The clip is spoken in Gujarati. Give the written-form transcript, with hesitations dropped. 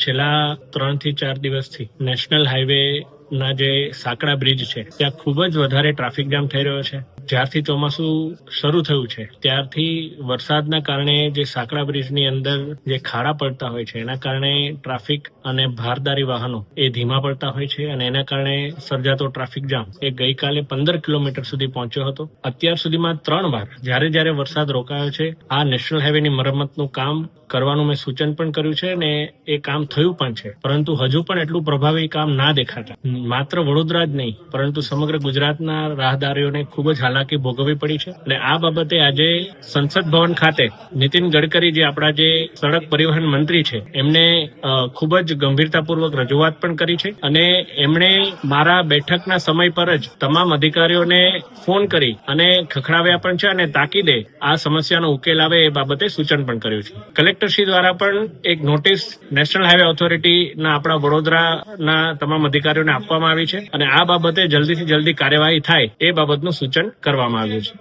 છેલ્લા 3 થી 4 દિવસથી નેશનલ હાઈવે ના જે સાંકડા બ્રિજ છે ત્યાં ખૂબ જ વધારે ટ્રાફિક જામ થઈ રહ્યો છે. જ્યારથી ચોમાસું શરૂ થયું છે ત્યારથી વરસાદના કારણે જે સાંકડા બ્રિજની અંદર જે ખાડા પડતા હોય છે એના કારણે ટ્રાફિક અને ભારદારી વાહનો એ ધીમા પડતા હોય છે અને એના કારણે સર્જાતો ટ્રાફિક જામ એ ગઈકાલે 15 કિલોમીટર સુધી પહોંચ્યો હતો. અત્યાર સુધીમાં 3 વાર જ્યારે વરસાદ રોકાયો છે આ નેશનલ હાઈવેની મરમ્મતનું કામ કરવાનું મેં સૂચન પણ કર્યું છે અને એ કામ થયું પણ છે, પરંતુ હજુ પણ એટલું પ્રભાવી કામ ના દેખાતા માત્ર વડોદરા જ નહીં પરંતુ સમગ્ર ગુજરાતના રાહદારીઓને ખૂબ જ હાલાકી ભોગવવી પડી છે. અને આ બાબતે આજે સંસદ ભવન ખાતે નીતિન ગડકરી જે આપણા જે સડક પરિવહન મંત્રી છે એમને ખૂબ જ ગંભીરતાપૂર્વક રજૂઆત પણ કરી છે અને એમણે મારા બેઠકના સમય પર જ તમામ અધિકારીઓને ફોન કરી અને ખખડાવ્યા પણ છે અને તાકીદે આ સમસ્યાનો ઉકેલ આવે એ બાબતે સૂચન પણ કર્યું છે. કલેક્ટરશ્રી દ્વારા પણ એક નોટિસ નેશનલ હાઈવે ઓથોરિટીના આપણા વડોદરાના તમામ અધિકારીઓને આપવામાં આવી છે અને આ બાબતે જલ્દીથી જલ્દી કાર્યવાહી થાય એ બાબતનું સૂચન કરવામાં આવ્યું છે.